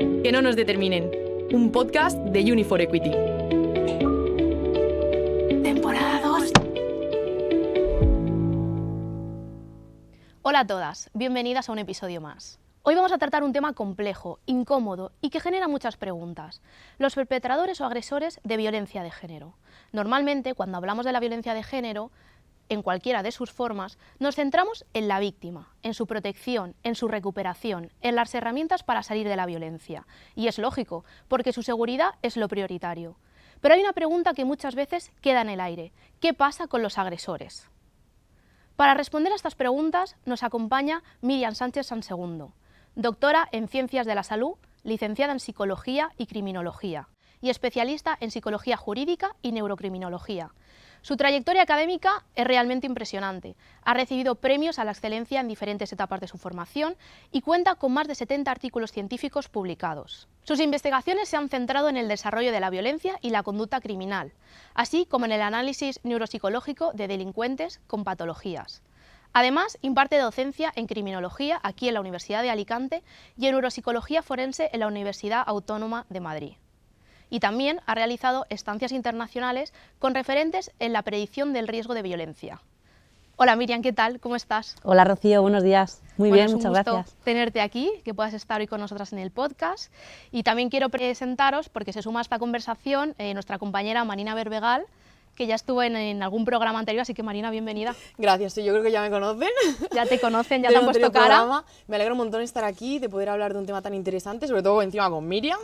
Que no nos determinen. Un podcast de Uni4 Equity. Temporada 2. Hola a todas, bienvenidas a un episodio más. Hoy vamos a tratar un tema complejo, incómodo y que genera muchas preguntas. Los perpetradores o agresores de violencia de género. Normalmente, cuando hablamos de la violencia de género, en cualquiera de sus formas, nos centramos en la víctima, en su protección, en su recuperación, en las herramientas para salir de la violencia. Y es lógico, porque su seguridad es lo prioritario. Pero hay una pregunta que muchas veces queda en el aire. ¿Qué pasa con los agresores? Para responder a estas preguntas nos acompaña Miriam Sánchez Sansegundo, doctora en Ciencias de la Salud, licenciada en Psicología y Criminología y especialista en Psicología Jurídica y Neurocriminología. Su trayectoria académica es realmente impresionante. Ha recibido premios a la excelencia en diferentes etapas de su formación y cuenta con más de 70 artículos científicos publicados. Sus investigaciones se han centrado en el desarrollo de la violencia y la conducta criminal, así como en el análisis neuropsicológico de delincuentes con patologías. Además, imparte docencia en criminología aquí en la Universidad de Alicante y en neuropsicología forense en la Universidad Autónoma de Madrid. Y también ha realizado estancias internacionales con referentes en la predicción del riesgo de violencia. Hola Miriam, ¿qué tal? ¿Cómo estás? Hola Rocío, buenos días. Muy bien, muchas gracias. Es un gusto tenerte aquí, que puedas estar hoy con nosotras en el podcast. Y también quiero presentaros, porque se suma a esta conversación, nuestra compañera Marina Berbegal, que ya estuvo en algún programa anterior, así que Marina, bienvenida. Gracias, sí, yo creo que ya me conocen. Ya te conocen, ya te han puesto cara. Programa. Me alegra un montón estar aquí, de poder hablar de un tema tan interesante, sobre todo encima con Miriam,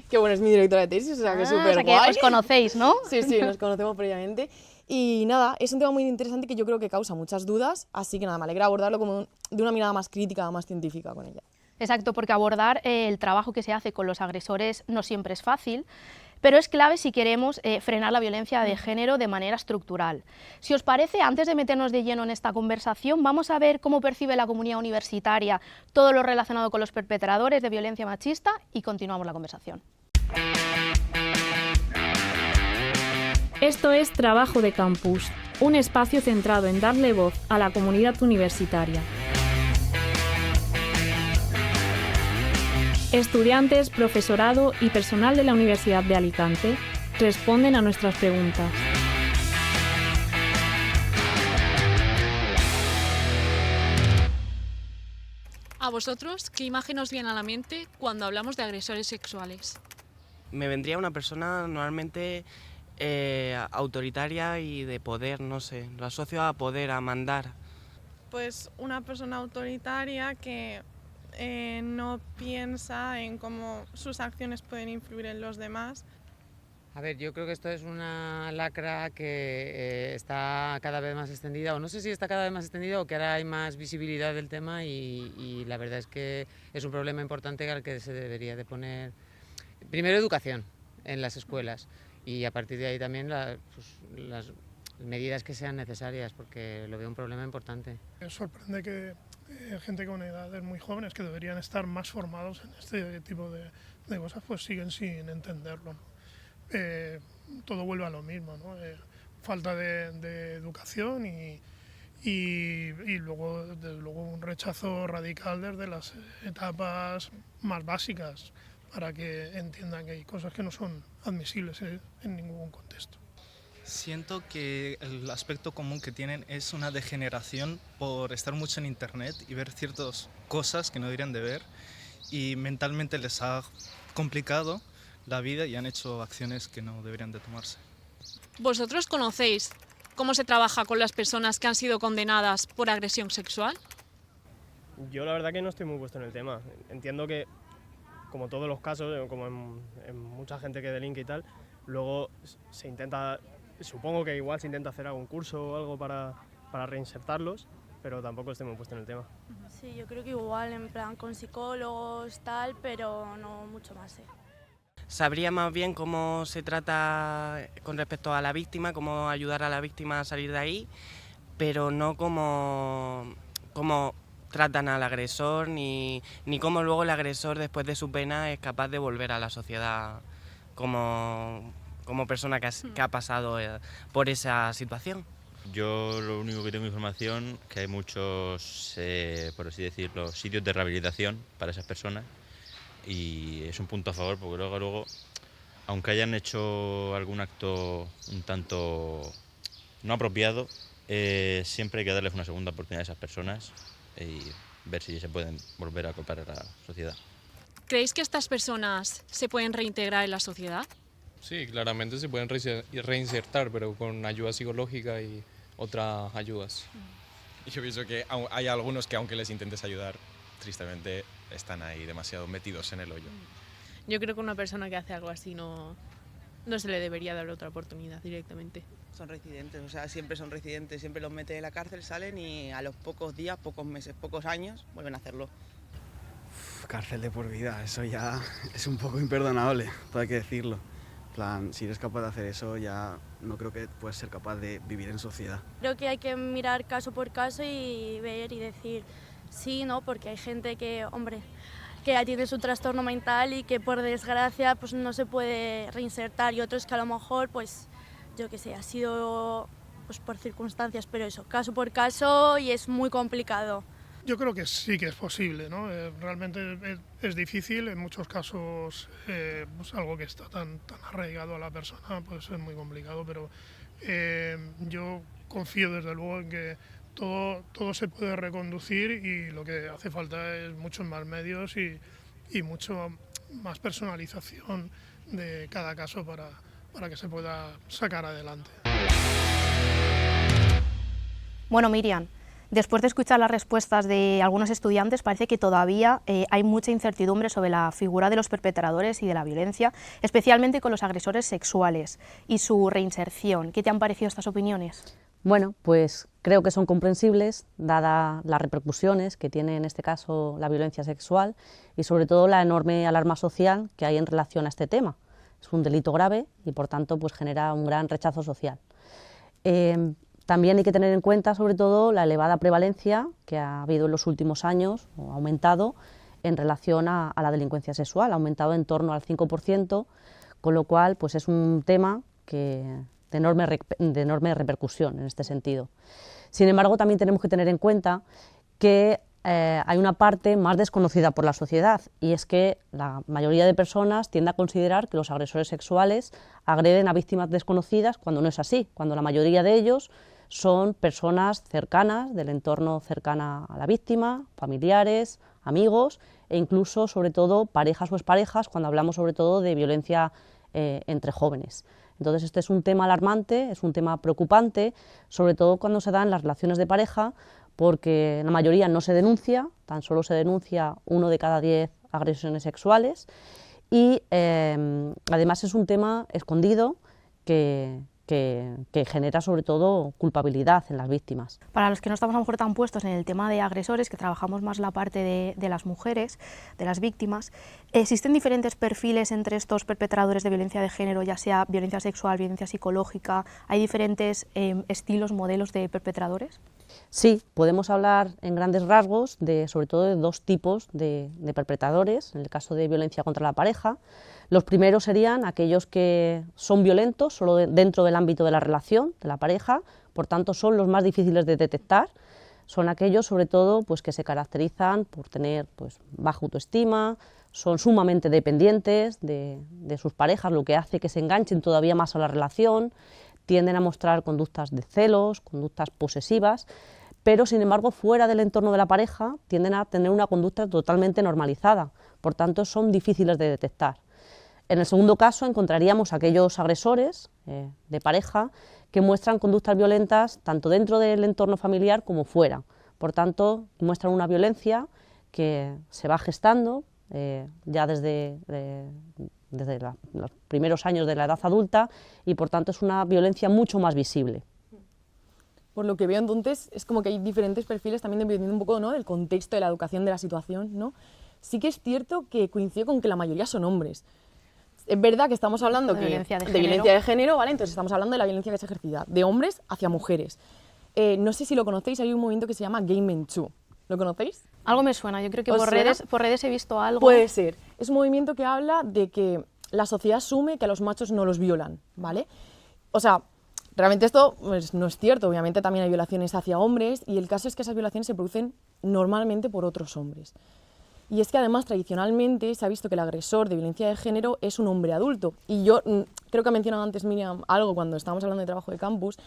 que bueno, es mi directora de tesis, o sea que es súper guay. O sea guay. que os conocéis, ¿no? Sí, nos conocemos previamente. Y nada, es un tema muy interesante que yo creo que causa muchas dudas, así que nada, me alegra abordarlo como de una mirada más crítica, más científica con ella. Exacto, porque abordar el trabajo que se hace con los agresores no siempre es fácil, pero es clave si queremos frenar la violencia de género de manera estructural. Si os parece, antes de meternos de lleno en esta conversación, vamos a ver cómo percibe la comunidad universitaria todo lo relacionado con los perpetradores de violencia machista y continuamos la conversación. Esto es Trabajo de Campus, un espacio centrado en darle voz a la comunidad universitaria. Estudiantes, profesorado y personal de la Universidad de Alicante responden a nuestras preguntas. ¿A vosotros qué imagen os viene a la mente cuando hablamos de agresores sexuales? Me vendría una persona normalmente autoritaria y de poder, no sé, lo asocio a poder, a mandar. Pues una persona autoritaria que no piensa en cómo sus acciones pueden influir en los demás. A ver, yo creo que esto es una lacra que está cada vez más extendida, o no sé si está cada vez más extendida o que ahora hay más visibilidad del tema y la verdad es que es un problema importante al que se debería de poner, primero, educación en las escuelas y a partir de ahí también las medidas que sean necesarias, porque lo veo un problema importante. Me sorprende que gente con edades muy jóvenes que deberían estar más formados en este tipo de cosas, pues siguen sin entenderlo, ¿no? Todo vuelve a lo mismo, ¿no? Falta de educación y luego, desde luego, un rechazo radical desde las etapas más básicas para que entiendan que hay cosas que no son admisibles en ningún contexto. Siento que el aspecto común que tienen es una degeneración por estar mucho en internet y ver ciertas cosas que no deberían de ver y mentalmente les ha complicado la vida y han hecho acciones que no deberían de tomarse. ¿Vosotros conocéis cómo se trabaja con las personas que han sido condenadas por agresión sexual? Yo la verdad que no estoy muy puesto en el tema. Entiendo que, como todos los casos, como en mucha gente que delinque y tal, luego se intenta, supongo que igual se intenta hacer algún curso o algo para reinsertarlos, pero tampoco estoy muy puesto en el tema. Sí, yo creo que igual, en plan con psicólogos, tal, pero no mucho más, Sabría más bien cómo se trata con respecto a la víctima, cómo ayudar a la víctima a salir de ahí, pero no cómo tratan al agresor ni cómo luego el agresor después de su pena es capaz de volver a la sociedad como persona que ha pasado por esa situación. Yo lo único que tengo información es que hay muchos, por así decirlo, sitios de rehabilitación para esas personas y es un punto a favor porque luego aunque hayan hecho algún acto un tanto no apropiado, siempre hay que darles una segunda oportunidad a esas personas y ver si se pueden volver a acoplar a la sociedad. ¿Creéis que estas personas se pueden reintegrar en la sociedad? Sí, claramente se pueden reinsertar, pero con ayuda psicológica y otras ayudas. Yo pienso que hay algunos que aunque les intentes ayudar, tristemente están ahí demasiado metidos en el hoyo. Yo creo que una persona que hace algo así no se le debería dar otra oportunidad directamente. Son reincidentes, o sea, siempre son reincidentes, siempre los meten en la cárcel, salen y a los pocos días, pocos meses, pocos años vuelven a hacerlo. Cárcel de por vida, eso ya es un poco imperdonable, todo hay que decirlo. En plan, si eres capaz de hacer eso, ya no creo que puedas ser capaz de vivir en sociedad. Creo que hay que mirar caso por caso y ver y decir sí, ¿no? Porque hay gente que, hombre, que ya tiene su trastorno mental y que por desgracia pues no se puede reinsertar, y otros que a lo mejor, pues, yo qué sé, ha sido pues por circunstancias, pero eso, caso por caso, y es muy complicado. Yo creo que sí que es posible, ¿no? Realmente es difícil, en muchos casos pues algo que está tan arraigado a la persona puede ser muy complicado, pero yo confío desde luego en que todo se puede reconducir, y lo que hace falta es muchos más medios y mucho más personalización de cada caso para que se pueda sacar adelante. Bueno, Miriam, después de escuchar las respuestas de algunos estudiantes, parece que todavía hay mucha incertidumbre sobre la figura de los perpetradores y de la violencia, especialmente con los agresores sexuales y su reinserción. ¿Qué te han parecido estas opiniones? Bueno, pues creo que son comprensibles, dadas las repercusiones que tiene en este caso la violencia sexual y sobre todo la enorme alarma social que hay en relación a este tema. Es un delito grave y por tanto pues genera un gran rechazo social. También hay que tener en cuenta sobre todo la elevada prevalencia que ha habido en los últimos años, o ha aumentado en relación a la delincuencia sexual, ha aumentado en torno al 5%, con lo cual pues es un tema de enorme repercusión en este sentido. Sin embargo, también tenemos que tener en cuenta que hay una parte más desconocida por la sociedad, y es que la mayoría de personas tiende a considerar que los agresores sexuales agreden a víctimas desconocidas, cuando no es así, cuando la mayoría de ellos son personas cercanas, del entorno cercano a la víctima, familiares, amigos e incluso, sobre todo, parejas o exparejas, cuando hablamos sobre todo de violencia entre jóvenes. Entonces este es un tema alarmante, es un tema preocupante, sobre todo cuando se dan las relaciones de pareja, porque la mayoría no se denuncia, tan solo se denuncia 1 de cada 10 agresiones sexuales, y además es un tema escondido que genera sobre todo culpabilidad en las víctimas. Para los que no estamos a lo mejor tan puestos en el tema de agresores, que trabajamos más la parte de las mujeres, de las víctimas, ¿existen diferentes perfiles entre estos perpetradores de violencia de género, ya sea violencia sexual, violencia psicológica? ¿Hay diferentes estilos, modelos de perpetradores? Sí, podemos hablar en grandes rasgos sobre todo de 2 tipos de perpetradores, en el caso de violencia contra la pareja. Los primeros serían aquellos que son violentos solo dentro del ámbito de la relación, de la pareja, por tanto son los más difíciles de detectar. Son aquellos sobre todo pues, que se caracterizan por tener pues, baja autoestima, son sumamente dependientes de sus parejas, lo que hace que se enganchen todavía más a la relación, tienden a mostrar conductas de celos, conductas posesivas, pero sin embargo fuera del entorno de la pareja tienden a tener una conducta totalmente normalizada, por tanto son difíciles de detectar. En el segundo caso encontraríamos aquellos agresores de pareja que muestran conductas violentas tanto dentro del entorno familiar como fuera, por tanto muestran una violencia que se va gestando ya desde los primeros años de la edad adulta, y por tanto es una violencia mucho más visible. Por lo que veo entonces es como que hay diferentes perfiles también dependiendo un poco, ¿no?, del contexto, de la educación, de la situación, ¿no? Sí que es cierto que coincide con que la mayoría son hombres. Es verdad que estamos hablando de violencia de género, ¿vale? Entonces estamos hablando de la violencia que se ejercida de hombres hacia mujeres. No sé si lo conocéis, hay un movimiento que se llama Gay Men Too. ¿Lo conocéis? Algo me suena, yo creo que por redes he visto algo. Puede ser. Es un movimiento que habla de que la sociedad asume que a los machos no los violan, ¿vale? O sea, realmente esto pues, no es cierto, obviamente también hay violaciones hacia hombres, y el caso es que esas violaciones se producen normalmente por otros hombres. Y es que además tradicionalmente se ha visto que el agresor de violencia de género es un hombre adulto. Y yo creo que ha mencionado antes Miriam algo cuando estábamos hablando de trabajo de campus,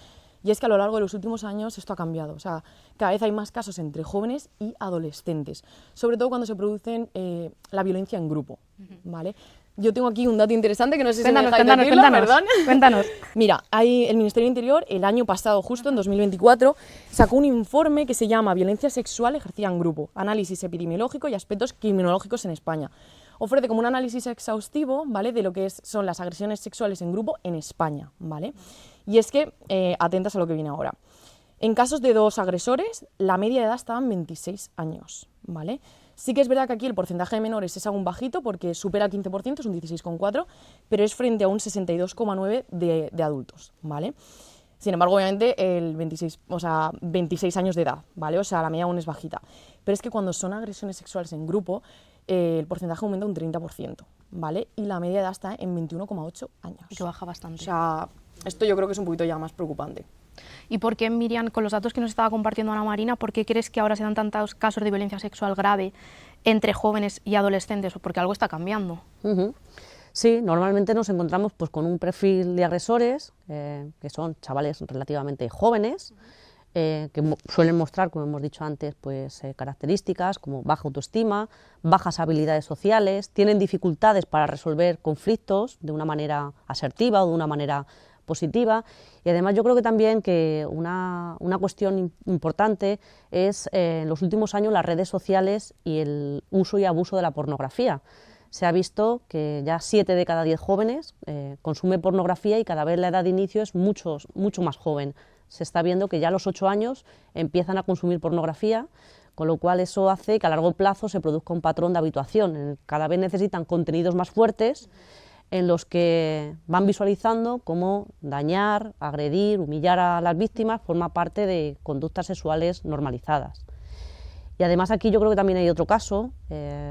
y es que a lo largo de los últimos años esto ha cambiado. O sea, cada vez hay más casos entre jóvenes y adolescentes, sobre todo cuando se producen la violencia en grupo, ¿vale? Yo tengo aquí un dato interesante que no sé si me dejáis decirlo, perdón. Cuéntanos. Mira, el Ministerio del Interior el año pasado, justo en 2024, sacó un informe que se llama Violencia sexual ejercida en grupo, análisis epidemiológico y aspectos criminológicos en España. Ofrece como un análisis exhaustivo, ¿vale?, de lo que son las agresiones sexuales en grupo en España, ¿vale? Y es que, atentas a lo que viene ahora. En casos de 2 agresores, la media de edad estaba en 26 años, ¿vale? Sí que es verdad que aquí el porcentaje de menores es aún bajito porque supera el 15%, es un 16,4%, pero es frente a un 62,9% de adultos, ¿vale? Sin embargo, obviamente, 26 años de edad, ¿vale? O sea, la media aún es bajita. Pero es que cuando son agresiones sexuales en grupo, el porcentaje aumenta un 30%, ¿vale? Y la media de edad está en 21,8 años. Y que baja bastante. O sea, esto yo creo que es un poquito ya más preocupante. ¿Y por qué, Miriam, con los datos que nos estaba compartiendo Ana Marina, por qué crees que ahora se dan tantos casos de violencia sexual grave entre jóvenes y adolescentes? Porque algo está cambiando. Sí, normalmente nos encontramos pues, con un perfil de agresores que son chavales relativamente jóvenes, que suelen mostrar, como hemos dicho antes, pues, características como baja autoestima, bajas habilidades sociales, tienen dificultades para resolver conflictos de una manera asertiva o de una manera positiva, y además yo creo que también que una cuestión importante es en los últimos años las redes sociales y el uso y abuso de la pornografía. Se ha visto que ya 7 de cada 10 jóvenes consumen pornografía y cada vez la edad de inicio es mucho más joven. Se está viendo que ya a los 8 años empiezan a consumir pornografía, con lo cual eso hace que a largo plazo se produzca un patrón de habituación. Cada vez necesitan contenidos más fuertes en los que van visualizando cómo dañar, agredir, humillar a las víctimas forma parte de conductas sexuales normalizadas. Y además aquí yo creo que también hay otro caso,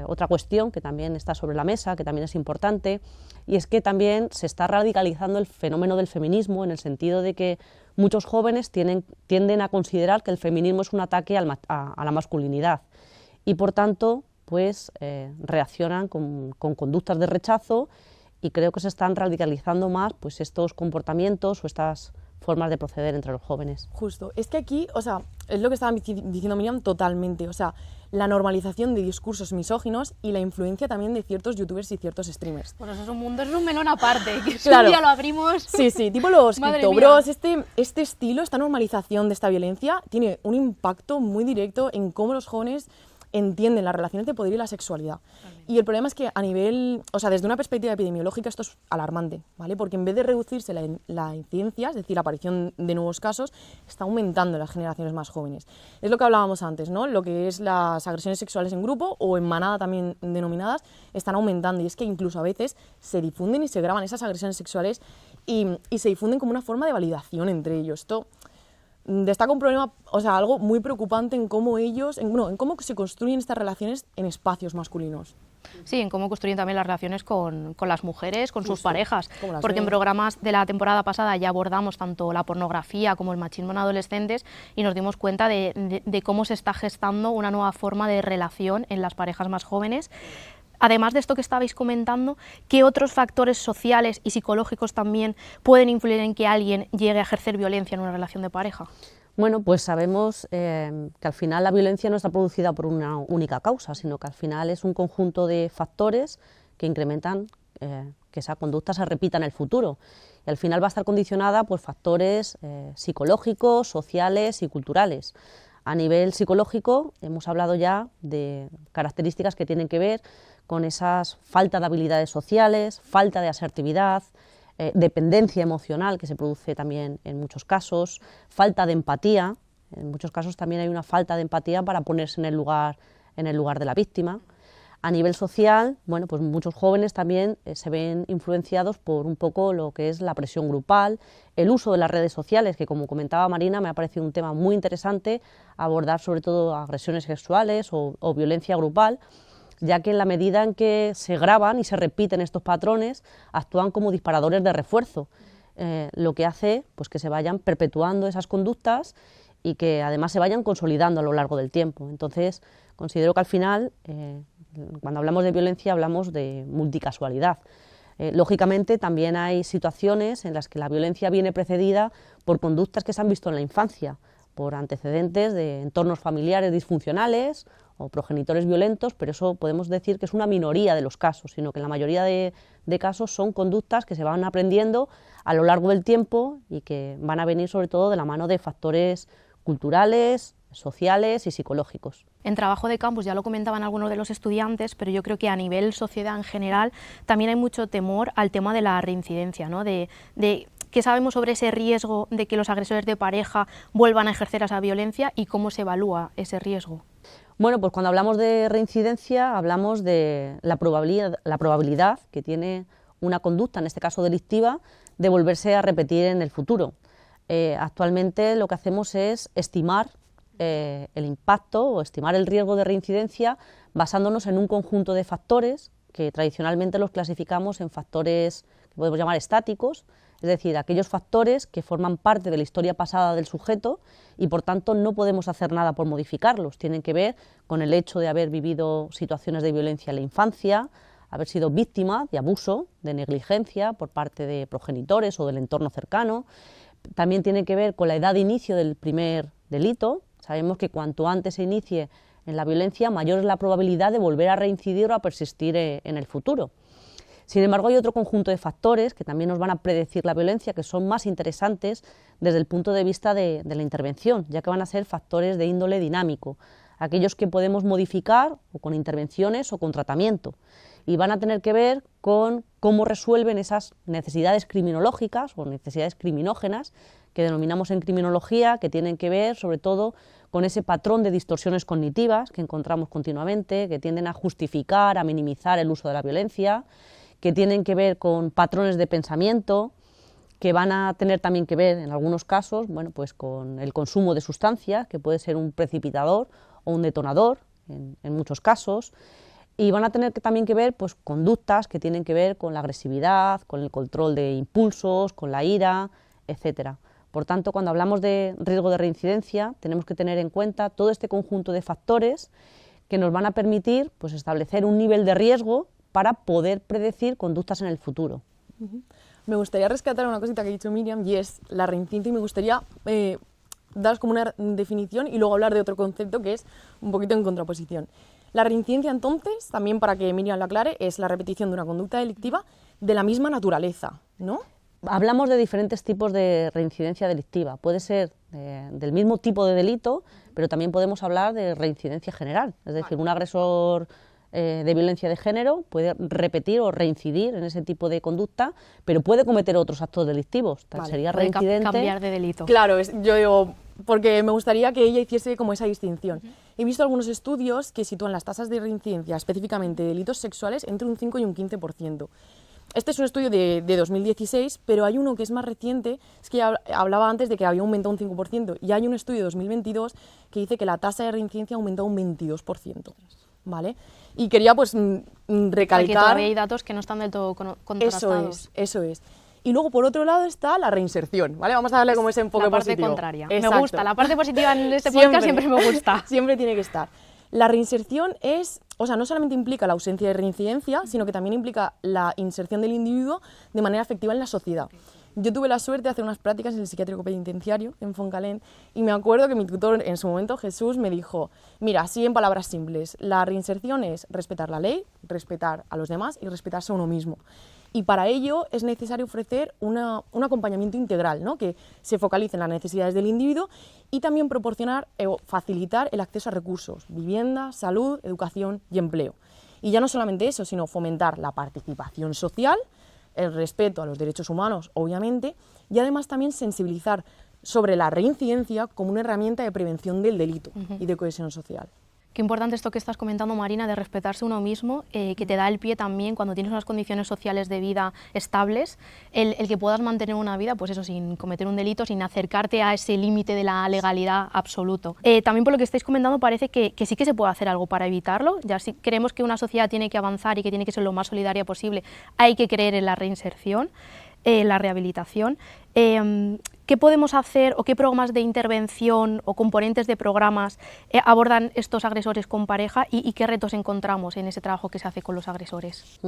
otra cuestión que también está sobre la mesa, que también es importante, y es que también se está radicalizando el fenómeno del feminismo en el sentido de que muchos jóvenes tienden a considerar que el feminismo es un ataque a la masculinidad y por tanto pues reaccionan con conductas de rechazo, y creo que se están radicalizando más pues estos comportamientos o estas formas de proceder entre los jóvenes. Justo, es que aquí, o sea, es lo que estaba diciendo Miriam totalmente, o sea, la normalización de discursos misóginos y la influencia también de ciertos youtubers y ciertos streamers. Bueno, eso es un mundo, es un melón aparte, que claro. Un día lo abrimos. Sí, tipo los criptobros, este estilo, esta normalización de esta violencia tiene un impacto muy directo en cómo los jóvenes entienden las relaciones de poder y la sexualidad. Y el problema es que a nivel, o sea, desde una perspectiva epidemiológica esto es alarmante, ¿vale? Porque en vez de reducirse la incidencia, es decir, la aparición de nuevos casos, está aumentando en las generaciones más jóvenes. Es lo que hablábamos antes, ¿no? Lo que es las agresiones sexuales en grupo o en manada también denominadas, están aumentando, y es que incluso a veces se difunden y se graban esas agresiones sexuales y se difunden como una forma de validación entre ellos. Esto destaca un problema, o sea, algo muy preocupante en cómo en cómo se construyen estas relaciones en espacios masculinos. Sí, en cómo construyen también las relaciones con las mujeres, con sus parejas, porque ven. en programas de la temporada pasada ya abordamos tanto la pornografía como el machismo en adolescentes y nos dimos cuenta de cómo se está gestando una nueva forma de relación en las parejas más jóvenes. Además de esto que estabais comentando, ¿qué otros factores sociales y psicológicos también pueden influir en que alguien llegue a ejercer violencia en una relación de pareja? Bueno, pues sabemos que al final la violencia no está producida por una única causa, sino que al final es un conjunto de factores que incrementan que esa conducta se repita en el futuro. Y al final va a estar condicionada por factores psicológicos, sociales y culturales. A nivel psicológico hemos hablado ya de características que tienen que ver con esas falta de habilidades sociales, falta de asertividad, dependencia emocional que se produce también en muchos casos, falta de empatía, en muchos casos también hay una falta de empatía para ponerse en el lugar de la víctima. A nivel social, bueno, pues muchos jóvenes también se ven influenciados por un poco lo que es la presión grupal, el uso de las redes sociales, que como comentaba Marina, me ha parecido un tema muy interesante abordar sobre todo agresiones sexuales o violencia grupal, ya que en la medida en que se graban y se repiten estos patrones, actúan como disparadores de refuerzo, lo que hace pues, que se vayan perpetuando esas conductas y que además se vayan consolidando a lo largo del tiempo. Entonces, considero que al final Cuando hablamos de violencia hablamos de multicasualidad. Lógicamente también hay situaciones en las que la violencia viene precedida por conductas que se han visto en la infancia, por antecedentes de entornos familiares disfuncionales o progenitores violentos, pero eso podemos decir que es una minoría de los casos, sino que en la mayoría de casos son conductas que se van aprendiendo a lo largo del tiempo y que van a venir sobre todo de la mano de factores culturales, sociales y psicológicos. En trabajo de campus ya lo comentaban algunos de los estudiantes, pero yo creo que a nivel sociedad en general también hay mucho temor al tema de la reincidencia, ¿no? de qué sabemos sobre ese riesgo de que los agresores de pareja vuelvan a ejercer esa violencia y cómo se evalúa ese riesgo. Bueno, pues cuando hablamos de reincidencia hablamos de la probabilidad que tiene una conducta, en este caso delictiva, de volverse a repetir en el futuro. Actualmente lo que hacemos es estimar el impacto o estimar el riesgo de reincidencia basándonos en un conjunto de factores que tradicionalmente los clasificamos en factores que podemos llamar estáticos, es decir, aquellos factores que forman parte de la historia pasada del sujeto y por tanto no podemos hacer nada por modificarlos. Tienen que ver con el hecho de haber vivido situaciones de violencia en la infancia, haber sido víctima de abuso, de negligencia por parte de progenitores o del entorno cercano. También tiene que ver con la edad de inicio del primer delito. Sabemos que cuanto antes se inicie en la violencia, mayor es la probabilidad de volver a reincidir o a persistir en el futuro. Sin embargo, hay otro conjunto de factores que también nos van a predecir la violencia, que son más interesantes desde el punto de vista de la intervención, ya que van a ser factores de índole dinámico, aquellos que podemos modificar o con intervenciones o con tratamiento, y van a tener que ver con cómo resuelven esas necesidades criminológicas o necesidades criminógenas que denominamos en criminología, que tienen que ver sobre todo con ese patrón de distorsiones cognitivas que encontramos continuamente, que tienden a justificar, a minimizar el uso de la violencia, que tienen que ver con patrones de pensamiento, que van a tener también que ver en algunos casos, bueno, pues con el consumo de sustancias, que puede ser un precipitador o un detonador en muchos casos, y van a tener también que ver pues conductas que tienen que ver con la agresividad, con el control de impulsos, con la ira, etcétera. Por tanto, cuando hablamos de riesgo de reincidencia, tenemos que tener en cuenta todo este conjunto de factores que nos van a permitir pues, establecer un nivel de riesgo para poder predecir conductas en el futuro. Me gustaría rescatar una cosita que ha dicho Miriam, y es la reincidencia, y me gustaría daros como una definición y luego hablar de otro concepto que es un poquito en contraposición. La reincidencia, entonces, también para que Miriam lo aclare, es la repetición de una conducta delictiva de la misma naturaleza, ¿no? Hablamos de diferentes tipos de reincidencia delictiva. Puede ser del mismo tipo de delito, pero también podemos hablar de reincidencia general. Es decir, un agresor de violencia de género puede repetir o reincidir en ese tipo de conducta, pero puede cometer otros actos delictivos. Vale, sería puede reincidente. cambiar de delito. Claro, yo digo, porque me gustaría que ella hiciese como esa distinción. He visto algunos estudios que sitúan las tasas de reincidencia, específicamente de delitos sexuales, entre un 5 y un 15%. Este es un estudio de 2016, pero hay uno que es más reciente, es que ya hablaba antes de que había aumentado un 5%, y hay un estudio de 2022 que dice que la tasa de reincidencia ha aumentado un 22%, ¿vale? Y quería pues recalcar... Que todavía hay datos que no están del todo contrastados. Eso es. Y luego, por otro lado, está la reinserción, ¿vale? Vamos a darle como ese enfoque positivo. La parte contraria. Exacto. Me gusta, la parte positiva en este podcast siempre me gusta. Siempre tiene que estar. La reinserción es, o sea, no solamente implica la ausencia de reincidencia, sino que también implica la inserción del individuo de manera efectiva en la sociedad. Yo tuve la suerte de hacer unas prácticas en el psiquiátrico penitenciario, en Foncalén, y me acuerdo que mi tutor en su momento, Jesús, me dijo, mira, así en palabras simples, la reinserción es respetar la ley, respetar a los demás y respetarse a uno mismo. Y para ello es necesario ofrecer un acompañamiento integral, ¿no? Que se focalice en las necesidades del individuo y también proporcionar o facilitar el acceso a recursos, vivienda, salud, educación y empleo. Y ya no solamente eso, sino fomentar la participación social, el respeto a los derechos humanos, obviamente, y además también sensibilizar sobre la reincidencia como una herramienta de prevención del delito y de cohesión social. Qué importante esto que estás comentando, Marina, de respetarse uno mismo, que te da el pie también cuando tienes unas condiciones sociales de vida estables, el que puedas mantener una vida, pues eso, sin cometer un delito, sin acercarte a ese límite de la legalidad absoluto. También por lo que estáis comentando parece que sí que se puede hacer algo para evitarlo. Ya si creemos que una sociedad tiene que avanzar y que tiene que ser lo más solidaria posible, hay que creer en la reinserción. la rehabilitación. ¿Qué podemos hacer o qué programas de intervención o componentes de programas abordan estos agresores con pareja y qué retos encontramos en ese trabajo que se hace con los agresores?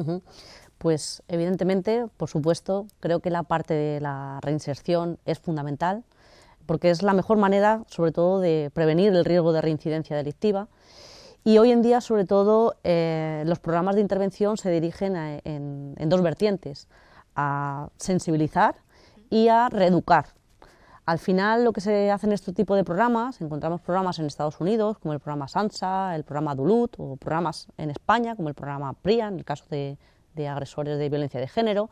Pues evidentemente, por supuesto, creo que la parte de la reinserción es fundamental porque es la mejor manera, sobre todo, de prevenir el riesgo de reincidencia delictiva. Y hoy en día, sobre todo, los programas de intervención se dirigen en dos vertientes, a sensibilizar y a reeducar. Al final, lo que se hace en este tipo de programas, encontramos programas en Estados Unidos, como el programa SANSA, el programa DULUT, o programas en España, como el programa PRIA, en el caso de agresores de violencia de género.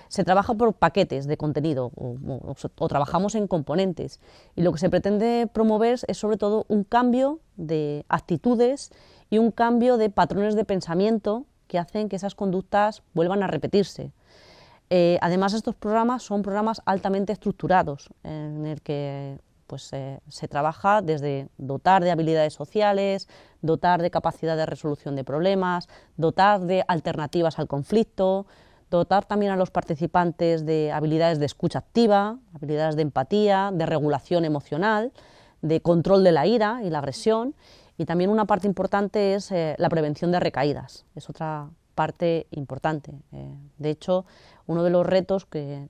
Se trabaja por paquetes de contenido o trabajamos en componentes, y lo que se pretende promover es sobre todo un cambio de actitudes y un cambio de patrones de pensamiento que hacen que esas conductas vuelvan a repetirse. Además, estos programas son programas altamente estructurados, en el que pues, se trabaja desde dotar de habilidades sociales, dotar de capacidad de resolución de problemas, dotar de alternativas al conflicto, dotar también a los participantes de habilidades de escucha activa, habilidades de empatía, de regulación emocional, de control de la ira y la agresión, y también una parte importante es la prevención de recaídas, es otra parte importante. De hecho, uno de los retos que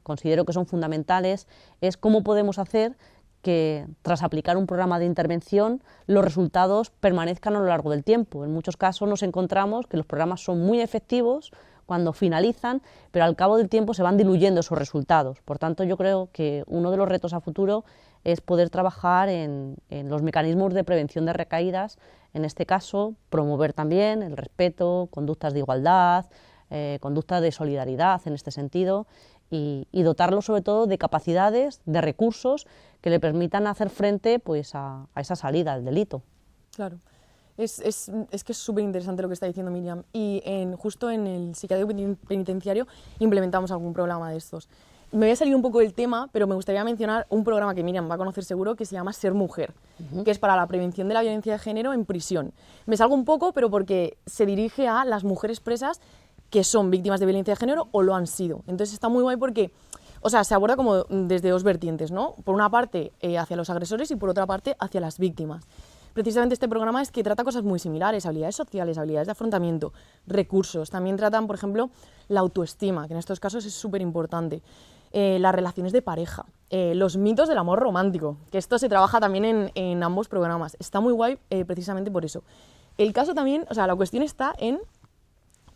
considero que son fundamentales es cómo podemos hacer que tras aplicar un programa de intervención los resultados permanezcan a lo largo del tiempo. En muchos casos nos encontramos que los programas son muy efectivos cuando finalizan, pero al cabo del tiempo se van diluyendo esos resultados. Por tanto, yo creo que uno de los retos a futuro es poder trabajar en los mecanismos de prevención de recaídas, en este caso promover también el respeto, conductas de igualdad, conductas de solidaridad en este sentido, y dotarlo sobre todo de capacidades, de recursos que le permitan hacer frente pues, a esa salida al delito. Claro. Es que es súper interesante lo que está diciendo Miriam, y justo en el psiquiátrico penitenciario implementamos algún programa de estos. Me voy a salir un poco del tema, pero me gustaría mencionar un programa que Miriam va a conocer seguro, que se llama Ser Mujer, que es para la prevención de la violencia de género en prisión. Me salgo un poco, pero porque se dirige a las mujeres presas que son víctimas de violencia de género o lo han sido. Entonces está muy guay porque, o sea, se aborda como desde dos vertientes, ¿no? Por una parte hacia los agresores y por otra parte hacia las víctimas. Precisamente este programa es que trata cosas muy similares, habilidades sociales, habilidades de afrontamiento, recursos. También tratan, por ejemplo, la autoestima, que en estos casos es súper importante. Las relaciones de pareja, los mitos del amor romántico, que esto se trabaja también en ambos programas. Está muy guay precisamente por eso. El caso también, o sea, la cuestión está en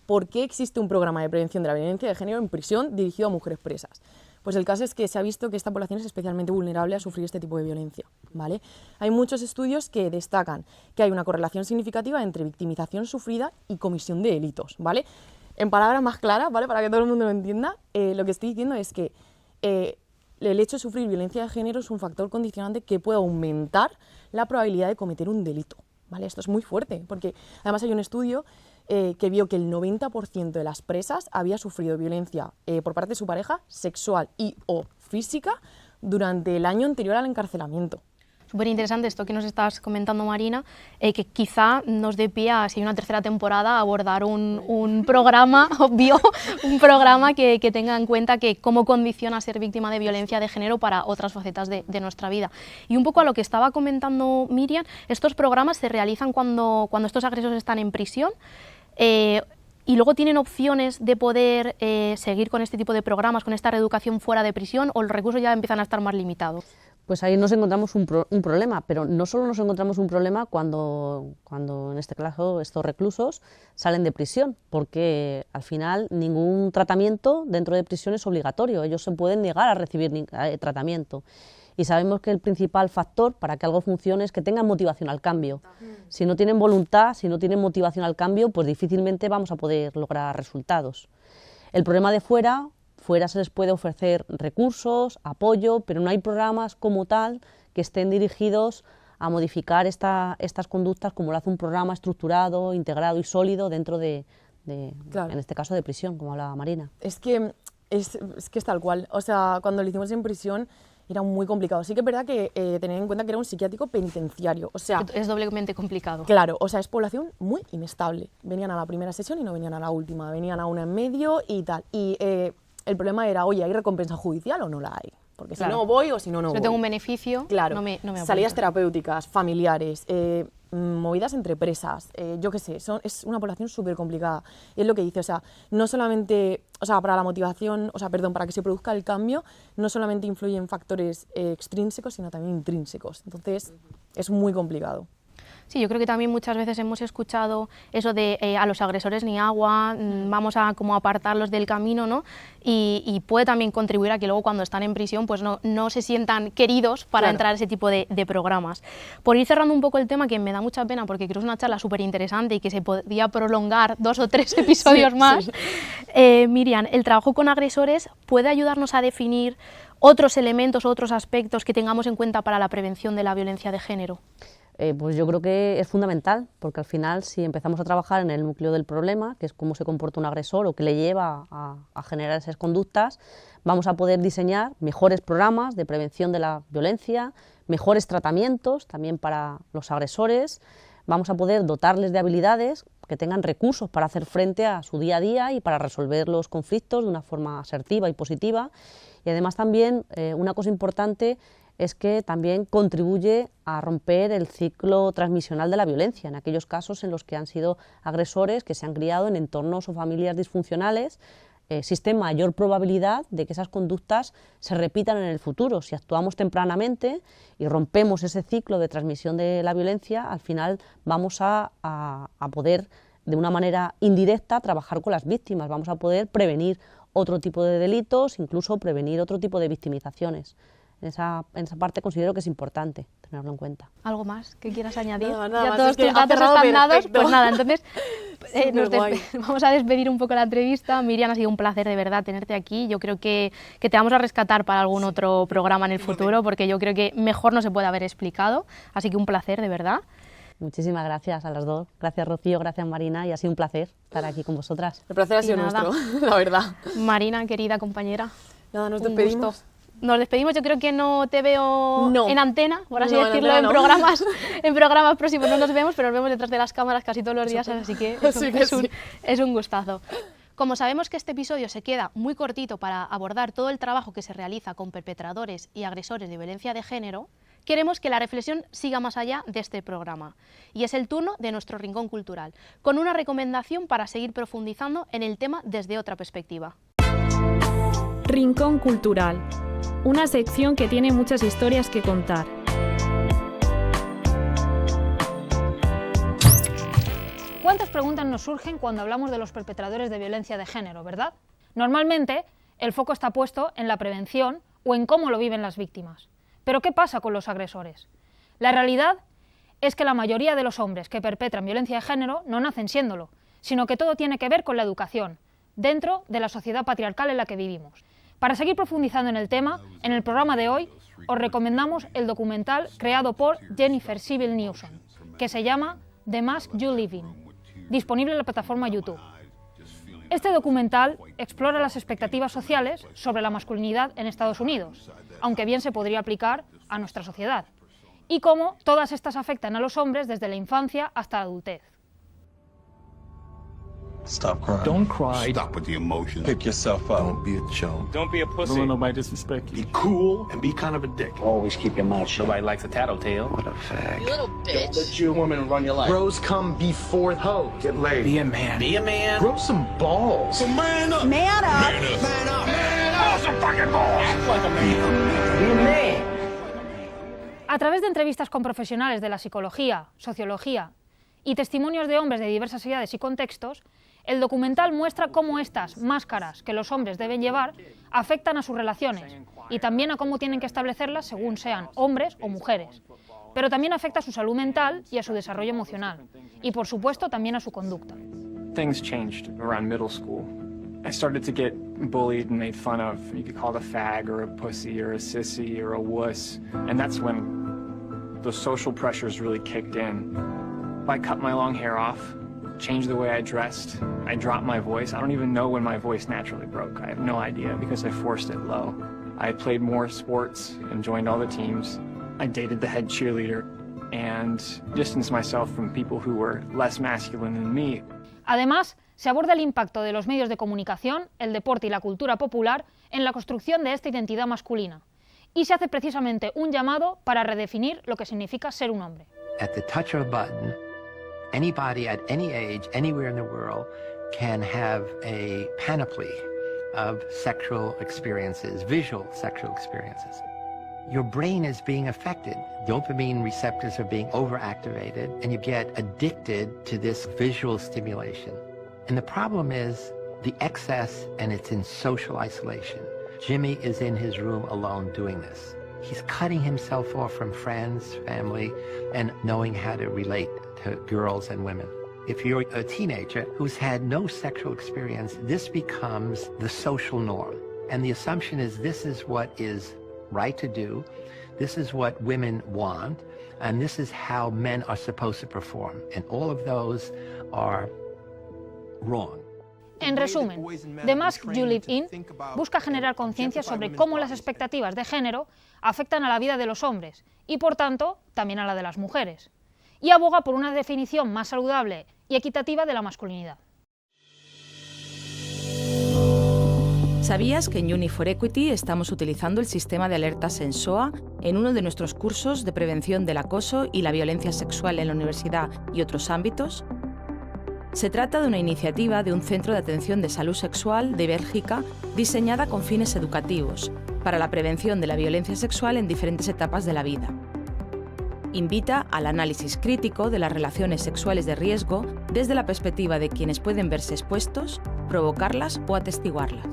por qué existe un programa de prevención de la violencia de género en prisión dirigido a mujeres presas. Pues el caso es que se ha visto que esta población es especialmente vulnerable a sufrir este tipo de violencia, ¿vale? Hay muchos estudios que destacan que hay una correlación significativa entre victimización sufrida y comisión de delitos, ¿vale? En palabras más claras, ¿vale? Para que todo el mundo lo entienda, lo que estoy diciendo es que el hecho de sufrir violencia de género es un factor condicionante que puede aumentar la probabilidad de cometer un delito, ¿vale? Esto es muy fuerte, porque además hay un estudio que vio que el 90% de las presas había sufrido violencia por parte de su pareja sexual y o física durante el año anterior al encarcelamiento. Súper interesante esto que nos estás comentando, Marina, que quizá nos dé pie a, si hay una tercera temporada, a abordar un programa obvio, un programa que tenga en cuenta que cómo condiciona ser víctima de violencia de género para otras facetas de nuestra vida. Y un poco a lo que estaba comentando Miriam, estos programas se realizan cuando estos agresores están en prisión, y luego tienen opciones de poder seguir con este tipo de programas, con esta reeducación fuera de prisión, o los recursos ya empiezan a estar más limitados. Pues ahí nos encontramos un problema, pero no solo nos encontramos un problema cuando en este caso estos reclusos salen de prisión, porque al final ningún tratamiento dentro de prisión es obligatorio, ellos se pueden negar a recibir tratamiento. Y sabemos que el principal factor para que algo funcione es que tengan motivación al cambio. Si no tienen voluntad, si no tienen motivación al cambio, pues difícilmente vamos a poder lograr resultados. El problema de fuera se les puede ofrecer recursos, apoyo, pero no hay programas como tal que estén dirigidos a modificar estas conductas como lo hace un programa estructurado, integrado y sólido dentro claro, en este caso de prisión, como hablaba Marina. Es que es tal cual. O sea, cuando lo hicimos en prisión era muy complicado. Sí que es verdad que tener en cuenta que era un psiquiátrico penitenciario. O sea, es doblemente complicado. Claro, o sea, es población muy inestable. Venían a la primera sesión y no venían a la última. Venían a una en medio y tal. Y el problema era, oye, ¿hay recompensa judicial o no la hay? Porque Claro. si no voy o si no, no Si voy. no tengo un beneficio, Claro, no me salidas apunto. terapéuticas, familiares, movidas entre presas, yo qué sé, es una población súper complicada. Y es lo que dice, o sea, no solamente, o sea, para la motivación, o sea, perdón, para que se produzca el cambio, no solamente influyen factores extrínsecos, sino también intrínsecos. Entonces, es muy complicado. Sí, yo creo que también muchas veces hemos escuchado eso de a los agresores ni agua, vamos a como apartarlos del camino, ¿no? Y puede también contribuir a que luego cuando están en prisión pues no se sientan queridos para Claro. entrar a ese tipo de programas. Por ir cerrando un poco el tema, que me da mucha pena porque creo que es una charla súper interesante y que se podría prolongar 2 o 3 episodios Sí, más. sí. Miriam, ¿el trabajo con agresores puede ayudarnos a definir otros elementos o otros aspectos que tengamos en cuenta para la prevención de la violencia de género? Pues yo creo que es fundamental, porque al final si empezamos a trabajar en el núcleo del problema, que es cómo se comporta un agresor o qué le lleva a generar esas conductas, vamos a poder diseñar mejores programas de prevención de la violencia, mejores tratamientos también para los agresores, vamos a poder dotarles de habilidades que tengan recursos para hacer frente a su día a día y para resolver los conflictos de una forma asertiva y positiva. Y además también una cosa importante es que también contribuye a romper el ciclo transmisional de la violencia, en aquellos casos en los que han sido agresores que se han criado en entornos o familias disfuncionales. Existe mayor probabilidad de que esas conductas se repitan en el futuro. Si actuamos tempranamente y rompemos ese ciclo de transmisión de la violencia, al final vamos a poder, de una manera indirecta, trabajar con las víctimas, vamos a poder prevenir otro tipo de delitos, incluso prevenir otro tipo de victimizaciones. En esa parte considero que es importante tenerlo en cuenta. ¿Algo más que quieras añadir? Nada Ya más, todos es que tus ha datos cerrado están dados. perfecto. Pues nada, entonces Superguay. vamos a despedir un poco la entrevista. Miriam, ha sido un placer de verdad tenerte aquí. Yo creo que te vamos a rescatar para algún otro programa en el futuro, porque yo creo que mejor no se puede haber explicado. Así que un placer, de verdad. Muchísimas gracias a las dos. Gracias, Rocío, gracias, Marina, y ha sido un placer estar aquí con vosotras. El placer ha sido Y nada. nuestro, la verdad. Marina, querida compañera. Nada, nos un despedimos. gusto. Nos despedimos, yo creo que no te veo No. en antena, por así No, en decirlo, antena en no. programas próximos no nos vemos, pero nos vemos detrás de las cámaras casi todos los días, así que Sí que sí. es un gustazo. Como sabemos que este episodio se queda muy cortito para abordar todo el trabajo que se realiza con perpetradores y agresores de violencia de género, queremos que la reflexión siga más allá de este programa. Y es el turno de nuestro Rincón Cultural, con una recomendación para seguir profundizando en el tema desde otra perspectiva. Rincón Cultural, una sección que tiene muchas historias que contar. ¿Cuántas preguntas nos surgen cuando hablamos de los perpetradores de violencia de género, verdad? Normalmente, el foco está puesto en la prevención o en cómo lo viven las víctimas. Pero ¿qué pasa con los agresores? La realidad es que la mayoría de los hombres que perpetran violencia de género no nacen siéndolo, sino que todo tiene que ver con la educación, dentro de la sociedad patriarcal en la que vivimos. Para seguir profundizando en el tema, en el programa de hoy os recomendamos el documental creado por Jennifer Sibyl Newson, que se llama The Mask You Live In, disponible en la plataforma YouTube. Este documental explora las expectativas sociales sobre la masculinidad en Estados Unidos, aunque bien se podría aplicar a nuestra sociedad, y cómo todas estas afectan a los hombres desde la infancia hasta la adultez. Stop crying. Don't cry. Stop with the emotions. Pick yourself up. Don't be a chump. Don't be a pussy. Don't let nobody disrespect you. Be cool and be kind of a dick. Always keep your mouth shut. Nobody likes a tattletale. What a fag. You little bitch. Don't let your woman run your life. Bros come before hoes. Get laid. Be a man. Be a man. Grow some balls. So man up. Man up. Man up. Man up. Man up. Grow some fucking balls. Act like a man. Be a man. A través de entrevistas con profesionales de la psicología, sociología y testimonios de hombres de diversas edades y contextos, el documental muestra cómo estas máscaras que los hombres deben llevar afectan a sus relaciones y también a cómo tienen que establecerlas según sean hombres o mujeres. Pero también afecta a su salud mental y a su desarrollo emocional y, por supuesto, también a su conducta. Things changed around middle school. I started to get bullied and made fun of. You could call it a fag or a pussy or a sissy or a wuss. And that's when the social pressures really kicked in. I cut my long hair off, changed the way I dressed, I dropped my voice. I don't even know when my voice naturally broke. I have no idea because I forced it low. I played more sports and joined all the teams. I dated the head cheerleader and distanced myself from people who were less masculine than me. Además, se aborda el impacto de los medios de comunicación, el deporte y la cultura popular en la construcción de esta identidad masculina. Y se hace precisamente un llamado para redefinir lo que significa ser un hombre. At the touch of a button, anybody at any age, anywhere in the world, can have a panoply of sexual experiences, visual sexual experiences. Your brain is being affected. Dopamine receptors are being overactivated, and you get addicted to this visual stimulation. And the problem is the excess, and it's in social isolation. Jimmy is in his room alone doing this. He's cutting himself off from friends, family, and knowing how to relate to girls and women. If you're a teenager who's had no sexual experience, this becomes the social norm. And the assumption is this is what is right to do, this is what women want, and this is how men are supposed to perform. And all of those are wrong. En resumen, The Mask You Live In busca generar conciencia sobre cómo las expectativas de género afectan a la vida de los hombres y, por tanto, también a la de las mujeres, y aboga por una definición más saludable y equitativa de la masculinidad. ¿Sabías que en Uni4Equity estamos utilizando el sistema de alertas en SOA en uno de nuestros cursos de prevención del acoso y la violencia sexual en la universidad y otros ámbitos? Se trata de una iniciativa de un centro de atención de salud sexual de Bélgica diseñada con fines educativos para la prevención de la violencia sexual en diferentes etapas de la vida. Invita al análisis crítico de las relaciones sexuales de riesgo desde la perspectiva de quienes pueden verse expuestos, provocarlas o atestiguarlas.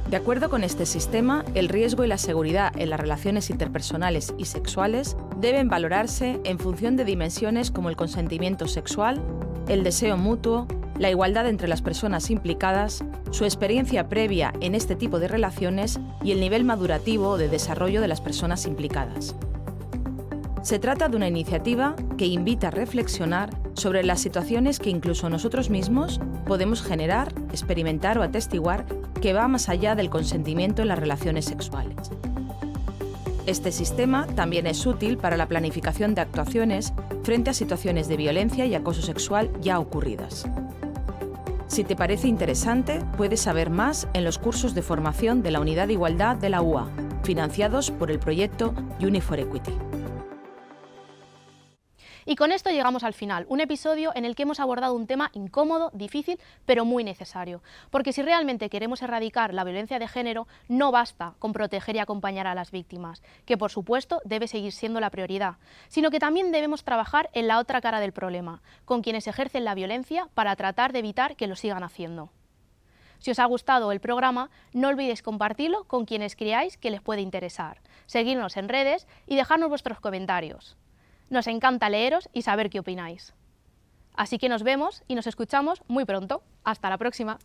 De acuerdo con este sistema, el riesgo y la seguridad en las relaciones interpersonales y sexuales deben valorarse en función de dimensiones como el consentimiento sexual, el deseo mutuo, la igualdad entre las personas implicadas, su experiencia previa en este tipo de relaciones y el nivel madurativo o de desarrollo de las personas implicadas. Se trata de una iniciativa que invita a reflexionar sobre las situaciones que incluso nosotros mismos podemos generar, experimentar o atestiguar que va más allá del consentimiento en las relaciones sexuales. Este sistema también es útil para la planificación de actuaciones frente a situaciones de violencia y acoso sexual ya ocurridas. Si te parece interesante, puedes saber más en los cursos de formación de la Unidad de Igualdad de la UA, financiados por el proyecto Uni4Equity. Y con esto llegamos al final, un episodio en el que hemos abordado un tema incómodo, difícil, pero muy necesario. Porque si realmente queremos erradicar la violencia de género, no basta con proteger y acompañar a las víctimas, que por supuesto debe seguir siendo la prioridad, sino que también debemos trabajar en la otra cara del problema, con quienes ejercen la violencia para tratar de evitar que lo sigan haciendo. Si os ha gustado el programa, no olvidéis compartirlo con quienes creáis que les puede interesar, seguirnos en redes y dejarnos vuestros comentarios. Nos encanta leeros y saber qué opináis. Así que nos vemos y nos escuchamos muy pronto. Hasta la próxima.